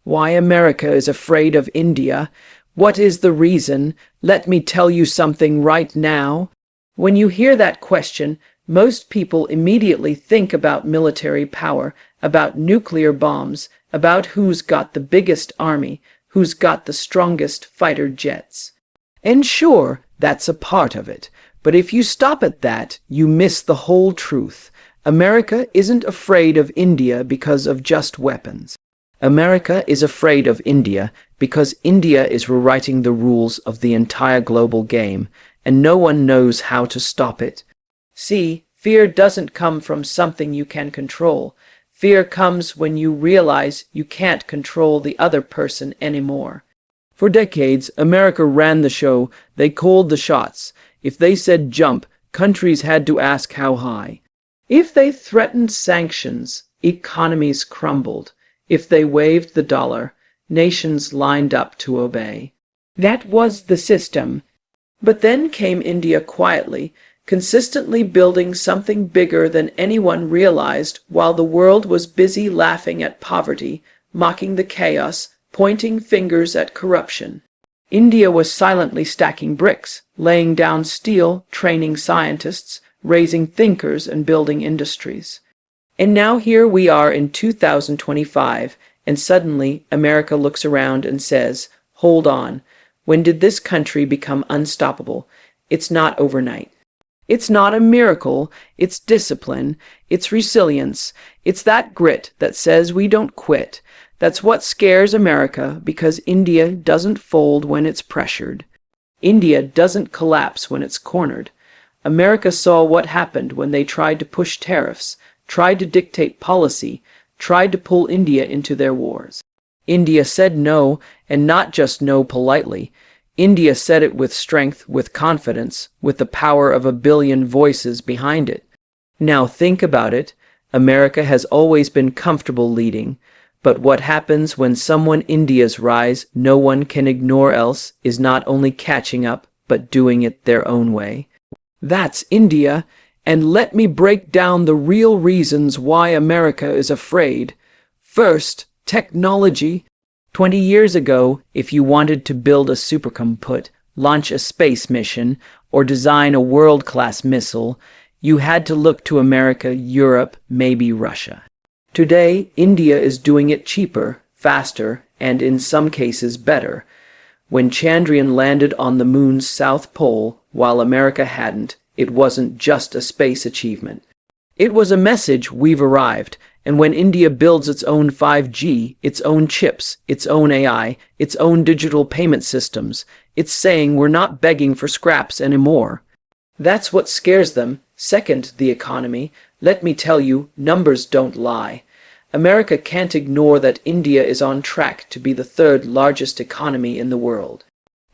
Why America is afraid of India? What is the reason? Let me tell you something right now. When you hear that question, most people immediately think about military power, about nuclear bombs, about who's got the biggest army, who's got the strongest fighter jets. And sure, that's a part of it. But if you stop at that, you miss the whole truth. America isn't afraid of India because of just weapons. America is afraid of India because India is rewriting the rules of the entire global game, and no one knows how to stop it. See, fear doesn't come from something you can control. Fear comes when you realize you can't control the other person anymore. For decades, America ran the show. They called the shots. If they said jump, countries had to ask how high. If they threatened sanctions, economies crumbled. If they waved the dollar, nations lined up to obey. That was the system. But then came India quietly, consistently building something bigger than anyone realized while the world was busy laughing at poverty, mocking the chaos, pointing fingers at corruption. India was silently stacking bricks, laying down steel, training scientists, raising thinkers, and building industries. And now here we are in 2025, and suddenly America looks around and says, hold on, when did this country become unstoppable? It's not overnight. It's not a miracle, it's discipline, it's resilience, it's that grit that says we don't quit. That's what scares America, because India doesn't fold when it's pressured. India doesn't collapse when it's cornered. America saw what happened when they tried to push tariffs, tried to dictate policy, tried to pull India into their wars. India said no, and not just no politely. India said it with strength, with confidence, with the power of 1 billion voices behind it. Now think about it. America has always been comfortable leading, but what happens when someone India's rise no one can ignore else is not only catching up, but doing it their own way. That's India, and let me break down the real reasons why America is afraid. First, technology. 20 years ago, if you wanted to build a supercomputer, launch a space mission, or design a world-class missile, you had to look to America, Europe, maybe Russia. Today, India is doing it cheaper, faster, and in some cases better. When Chandrayaan landed on the moon's south pole, while America hadn't, it wasn't just a space achievement. It was a message: we've arrived. And when India builds its own 5G, its own chips, its own AI, its own digital payment systems, it's saying we're not begging for scraps anymore. That's what scares them. Second, the economy. Let me tell you, numbers don't lie. America can't ignore that India is on track to be the 3rd largest economy in the world.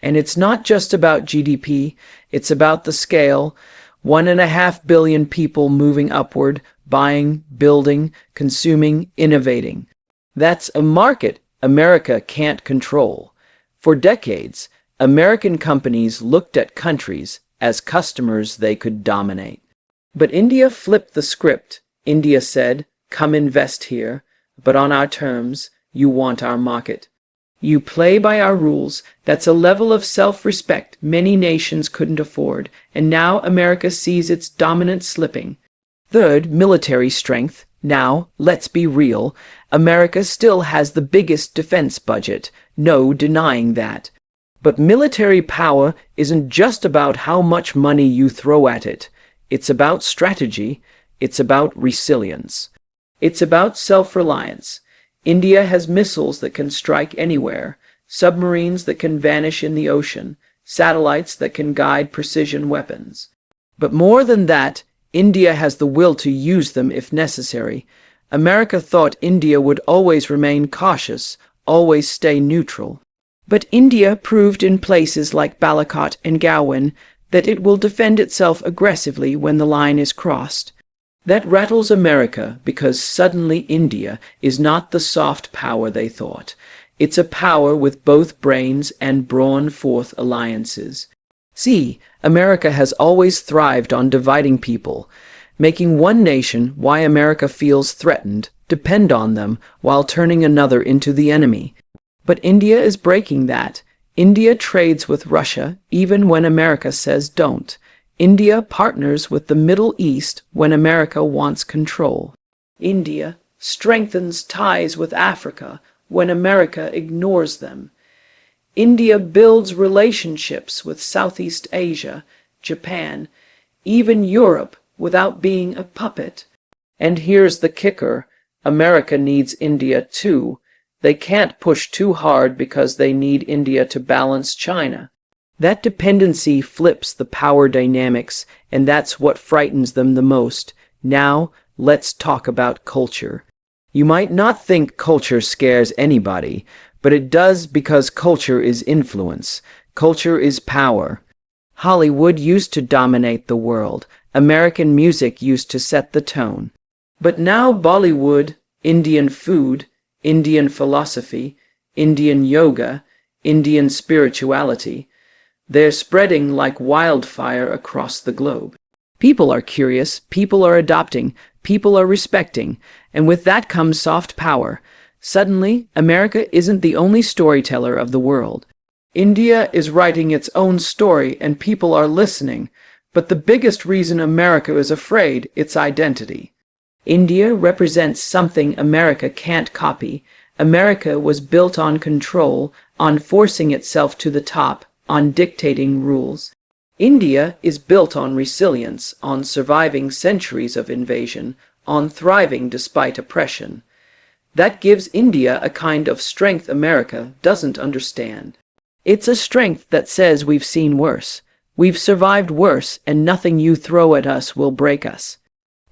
And it's not just about GDP, it's about the scale. 1.5 billion people moving upward, buying, building, consuming, innovating. That's a market America can't control. For decades, American companies looked at countries as customers they could dominate. But India flipped the script. India said, come invest here, but on our terms. You want our market. You play by our rules. That's a level of self-respect many nations couldn't afford, and now America sees its dominance slipping. Third, military strength. Now, let's be real. America still has the biggest defense budget. No denying that. But military power isn't just about how much money you throw at it. It's about strategy. It's about resilience. It's about self-reliance. India has missiles that can strike anywhere, submarines that can vanish in the ocean, satellites that can guide precision weapons. But more than that, India has the will to use them if necessary. America thought India would always remain cautious, always stay neutral. But India proved in places like Balakot and Gawan that it will defend itself aggressively when the line is crossed. That rattles America because suddenly India is not the soft power they thought. It's a power with both brains and brawn forth alliances. See, America has always thrived on dividing people, making one nation why America feels threatened depend on them while turning another into the enemy. But India is breaking that. India trades with Russia even when America says don't. India partners with the Middle East when America wants control. India strengthens ties with Africa when America ignores them. India builds relationships with Southeast Asia, Japan, even Europe without being a puppet. And here's the kicker. America needs India too. They can't push too hard because they need India to balance China. That dependency flips the power dynamics, and that's what frightens them the most. Now, let's talk about culture. You might not think culture scares anybody, but it does because culture is influence. Culture is power. Hollywood used to dominate the world. American music used to set the tone. But now Bollywood, Indian food, Indian philosophy, Indian yoga, Indian spirituality, they're spreading like wildfire across the globe. People are curious, people are adopting, people are respecting, and with that comes soft power. Suddenly, America isn't the only storyteller of the world. India is writing its own story and people are listening, but the biggest reason America is afraid, its identity. India represents something America can't copy. America was built on control, on forcing itself to the top, on dictating rules. India is built on resilience, on surviving centuries of invasion, on thriving despite oppression. That gives India a kind of strength America doesn't understand. It's a strength that says we've seen worse. We've survived worse, and nothing you throw at us will break us.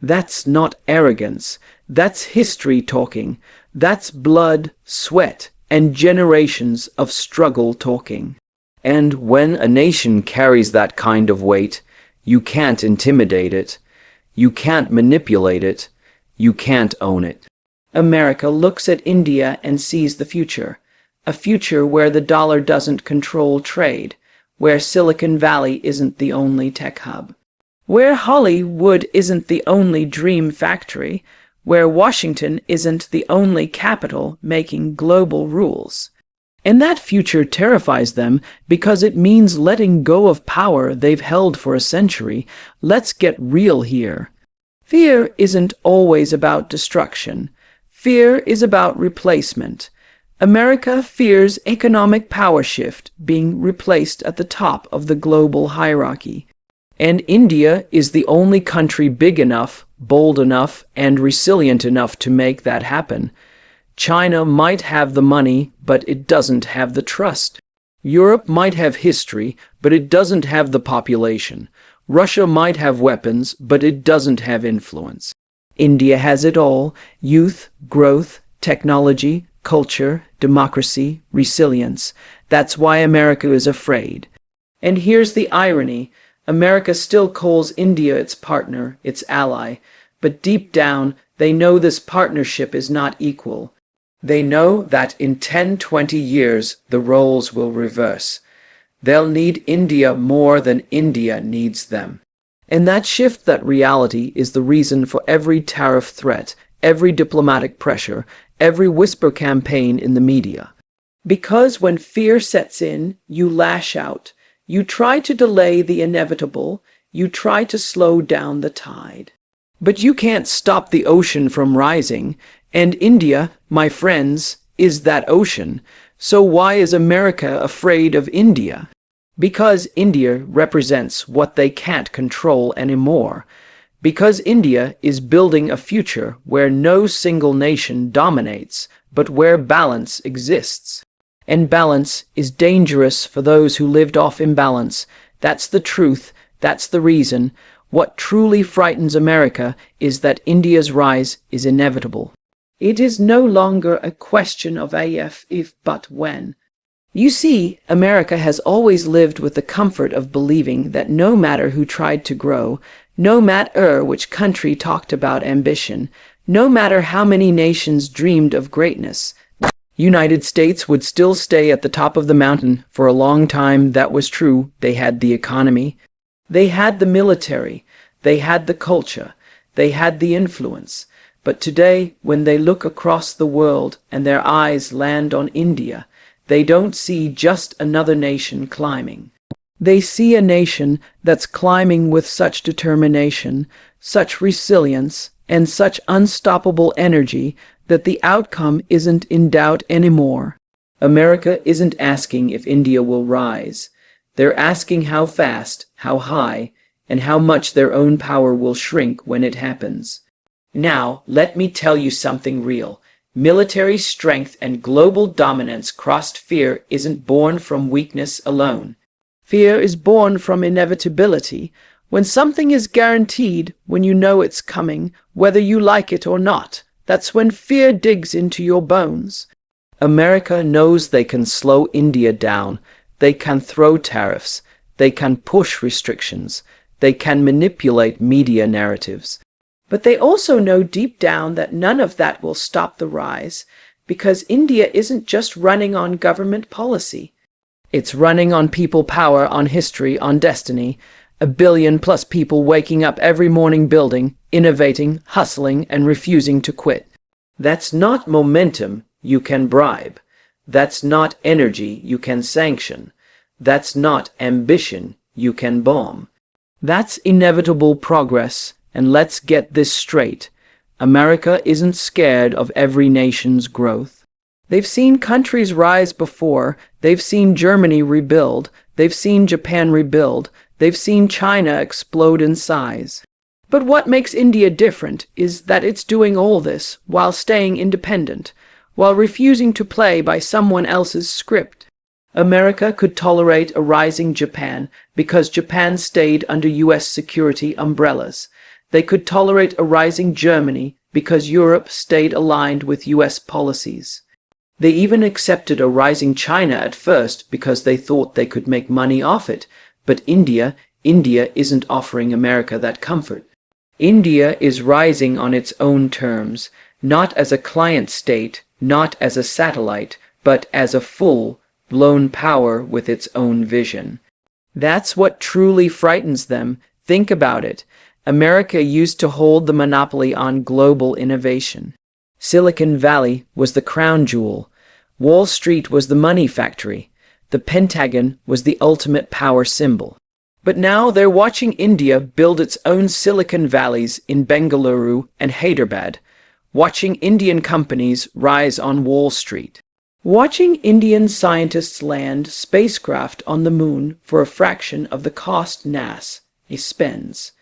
That's not arrogance. That's history talking. That's blood, sweat, and generations of struggle talking. And when a nation carries that kind of weight, you can't intimidate it. You can't manipulate it. You can't own it. America looks at India and sees the future. A future where the dollar doesn't control trade, where Silicon Valley isn't the only tech hub, where Hollywood isn't the only dream factory, where Washington isn't the only capital making global rules. And that future terrifies them because it means letting go of power they've held for a century. Let's get real here. Fear isn't always about destruction. Fear is about replacement. America fears economic power shift being replaced at the top of the global hierarchy. And India is the only country big enough, bold enough, and resilient enough to make that happen. China might have the money, but it doesn't have the trust. Europe might have history, but it doesn't have the population. Russia might have weapons, but it doesn't have influence. India has it all: youth, growth, technology, culture, democracy, resilience. That's why America is afraid. And here's the irony. America still calls India its partner, its ally, but deep down, they know this partnership is not equal. They know that in 10-20 years, the roles will reverse. They'll need India more than India needs them. And that shift, that reality, is the reason for every tariff threat, every diplomatic pressure, every whisper campaign in the media. Because when fear sets in, you lash out. You try to delay the inevitable. You try to slow down the tide. But you can't stop the ocean from rising. And India, my friends, is that ocean. So why is America afraid of India? Because India represents what they can't control anymore. Because India is building a future where no single nation dominates, but where balance exists. And balance is dangerous for those who lived off imbalance. That's the truth. That's the reason. What truly frightens America is that India's rise is inevitable. It is no longer a question of if, but when. You see, America has always lived with the comfort of believing that no matter who tried to grow, no matter which country talked about ambition, no matter how many nations dreamed of greatness, the United States would still stay at the top of the mountain. For a long time, that was true. They had the economy. They had the military. They had the culture. They had the influence. But today, when they look across the world and their eyes land on India, they don't see just another nation climbing. They see a nation that's climbing with such determination, such resilience, and such unstoppable energy that the outcome isn't in doubt anymore. America isn't asking if India will rise. They're asking how fast, how high, and how much their own power will shrink when it happens. Now, let me tell you something real. Military strength and global dominance crossed fear isn't born from weakness alone. Fear is born from inevitability. When something is guaranteed, when you know it's coming, whether you like it or not, that's when fear digs into your bones. America knows they can slow India down. They can throw tariffs. They can push restrictions. They can manipulate media narratives. But they also know deep down that none of that will stop the rise, because India isn't just running on government policy. It's running on people power, on history, on destiny. 1 billion+ people waking up every morning building, innovating, hustling, and refusing to quit. That's not momentum you can bribe. That's not energy you can sanction. That's not ambition you can bomb. That's inevitable progress, and let's get this straight. America isn't scared of every nation's growth. They've seen countries rise before. They've seen Germany rebuild. They've seen Japan rebuild. They've seen China explode in size. But what makes India different is that it's doing all this while staying independent, while refusing to play by someone else's script. America could tolerate a rising Japan because Japan stayed under US security umbrellas. They could tolerate a rising Germany because Europe stayed aligned with US policies. They even accepted a rising China at first because they thought they could make money off it. But India isn't offering America that comfort. India is rising on its own terms, not as a client state, not as a satellite, but as a full-blown power with its own vision. That's what truly frightens them. Think about it. America used to hold the monopoly on global innovation. Silicon Valley was the crown jewel. Wall Street was the money factory. The Pentagon was the ultimate power symbol. But now they're watching India build its own Silicon Valleys in Bengaluru and Hyderabad, watching Indian companies rise on Wall Street, watching Indian scientists land spacecraft on the moon for a fraction of the cost NASA spends.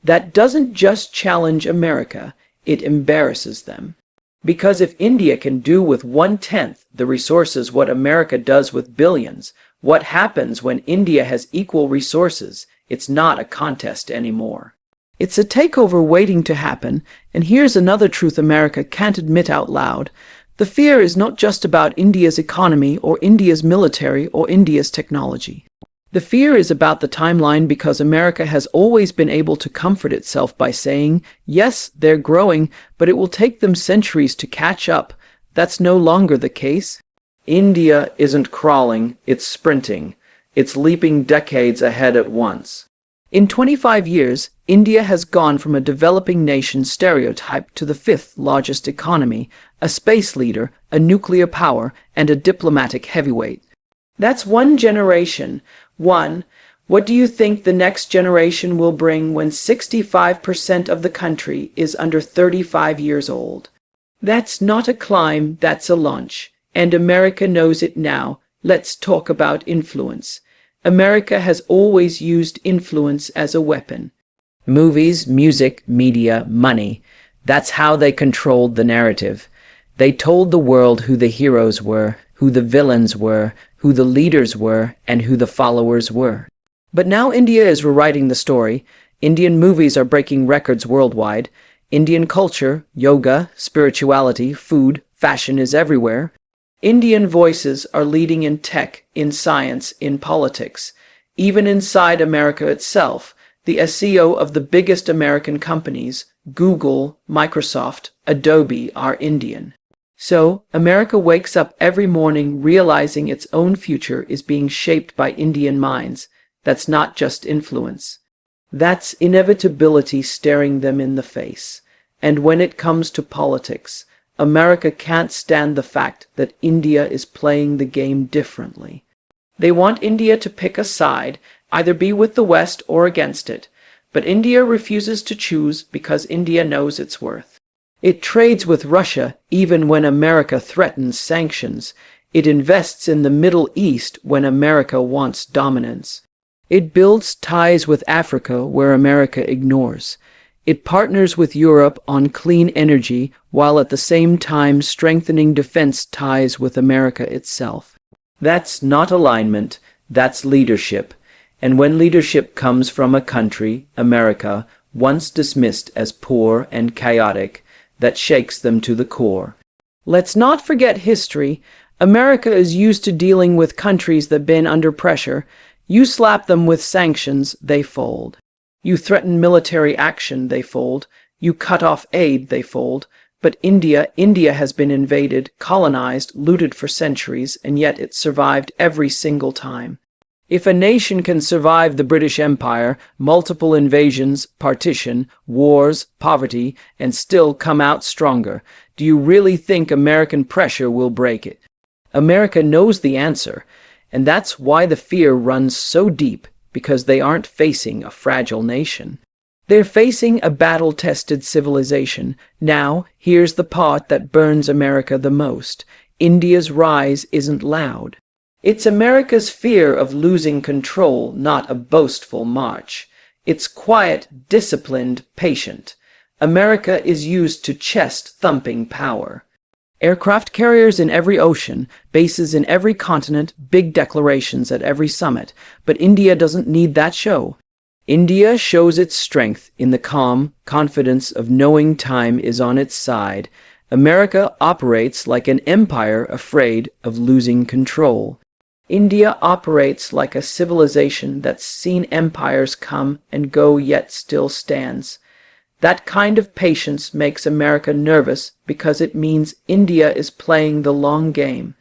That doesn't just challenge America, it embarrasses them. Because if India can do with 1/10 the resources what America does with billions, what happens when India has equal resources? It's not a contest anymore. It's a takeover waiting to happen, and here's another truth America can't admit out loud. The fear is not just about India's economy or India's military or India's technology. The fear is about the timeline because America has always been able to comfort itself by saying, yes, they're growing, but it will take them centuries to catch up. That's no longer the case. India isn't crawling, it's sprinting. It's leaping decades ahead at once. In 25 years, India has gone from a developing nation stereotype to the 5th largest economy, a space leader, a nuclear power, and a diplomatic heavyweight. That's one generation. What do you think the next generation will bring when 65% of the country is under 35 years old? That's not a climb, that's a launch. And America knows it now. Let's talk about influence. America has always used influence as a weapon. Movies, music, media, money. That's how they controlled the narrative. They told the world who the heroes were, who the villains were, who the leaders were, and who the followers were. But now India is rewriting the story. Indian movies are breaking records worldwide. Indian culture, yoga, spirituality, food, fashion is everywhere. Indian voices are leading in tech, in science, in politics. Even inside America itself, the SEO of the biggest American companies, Google, Microsoft, Adobe, are Indian. So, America wakes up every morning realizing its own future is being shaped by Indian minds. That's not just influence. That's inevitability staring them in the face. And when it comes to politics, America can't stand the fact that India is playing the game differently. They want India to pick a side, either be with the West or against it, but India refuses to choose because India knows its worth. It trades with Russia even when America threatens sanctions. It invests in the Middle East when America wants dominance. It builds ties with Africa where America ignores. It partners with Europe on clean energy while at the same time strengthening defense ties with America itself. That's not alignment, that's leadership. And when leadership comes from a country, America, once dismissed as poor and chaotic, that shakes them to the core. Let's not forget history. America is used to dealing with countries that have been under pressure. You slap them with sanctions, they fold. You threaten military action, they fold. You cut off aid, they fold. But India has been invaded, colonized, looted for centuries, and yet it survived every single time. If a nation can survive the British Empire, multiple invasions, partition, wars, poverty, and still come out stronger, do you really think American pressure will break it? America knows the answer, and that's why the fear runs so deep, because they aren't facing a fragile nation. They're facing a battle-tested civilization. Now, here's the part that burns America the most. India's rise isn't loud. It's America's fear of losing control, not a boastful march. It's quiet, disciplined, patient. America is used to chest-thumping power. Aircraft carriers in every ocean, bases in every continent, big declarations at every summit. But India doesn't need that show. India shows its strength in the calm confidence of knowing time is on its side. America operates like an empire afraid of losing control. India operates like a civilization that's seen empires come and go yet still stands. That kind of patience makes America nervous because it means India is playing the long game.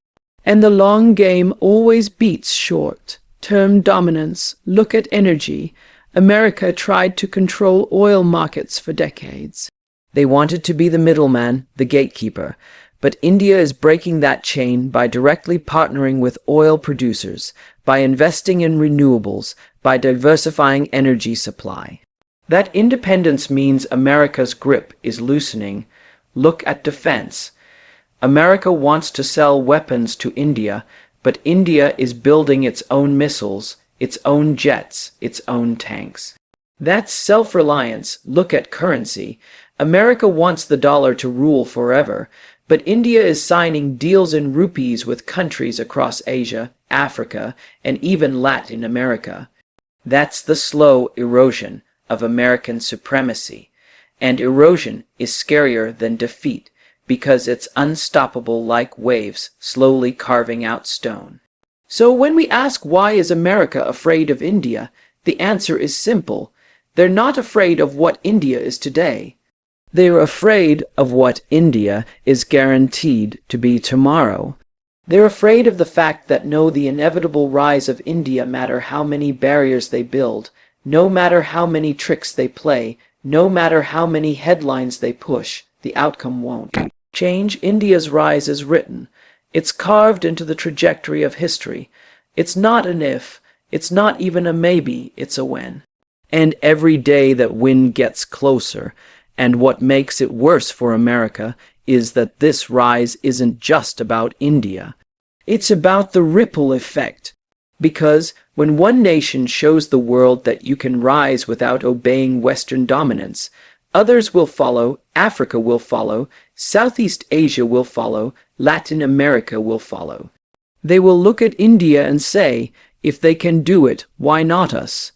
And the long game always beats short-term dominance. Look at energy. America tried to control oil markets for decades. They wanted to be the middleman, the gatekeeper. But India is breaking that chain by directly partnering with oil producers, by investing in renewables, by diversifying energy supply. That independence means America's grip is loosening. Look at defense. America wants to sell weapons to India, but India is building its own missiles, its own jets, its own tanks. That's self-reliance. Look at currency. America wants the dollar to rule forever, but India is signing deals in rupees with countries across Asia, Africa, and even Latin America. That's the slow erosion of American supremacy. And erosion is scarier than defeat because it's unstoppable like waves slowly carving out stone. So when we ask why is America afraid of India, the answer is simple. They're not afraid of what India is today. They're afraid of what India is guaranteed to be tomorrow. They're afraid of the fact that the inevitable rise of India, no matter how many barriers they build, no matter how many tricks they play, no matter how many headlines they push, the outcome won't change. India's rise is written. It's carved into the trajectory of history. It's not an if, it's not even a maybe, it's a when. And every day that when gets closer, and what makes it worse for America is that this rise isn't just about India. It's about the ripple effect. Because when one nation shows the world that you can rise without obeying Western dominance, others will follow, Africa will follow, Southeast Asia will follow, Latin America will follow. They will look at India and say, if they can do it, why not us?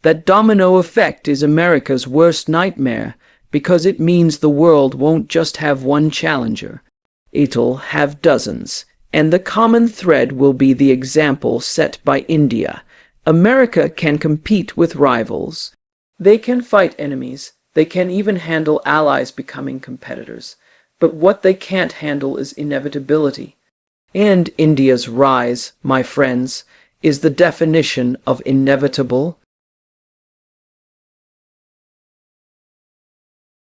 That domino effect is America's worst nightmare, because it means the world won't just have one challenger. It'll have dozens, and the common thread will be the example set by India. America can compete with rivals. They can fight enemies. They can even handle allies becoming competitors. But what they can't handle is inevitability. And India's rise, my friends, is the definition of inevitable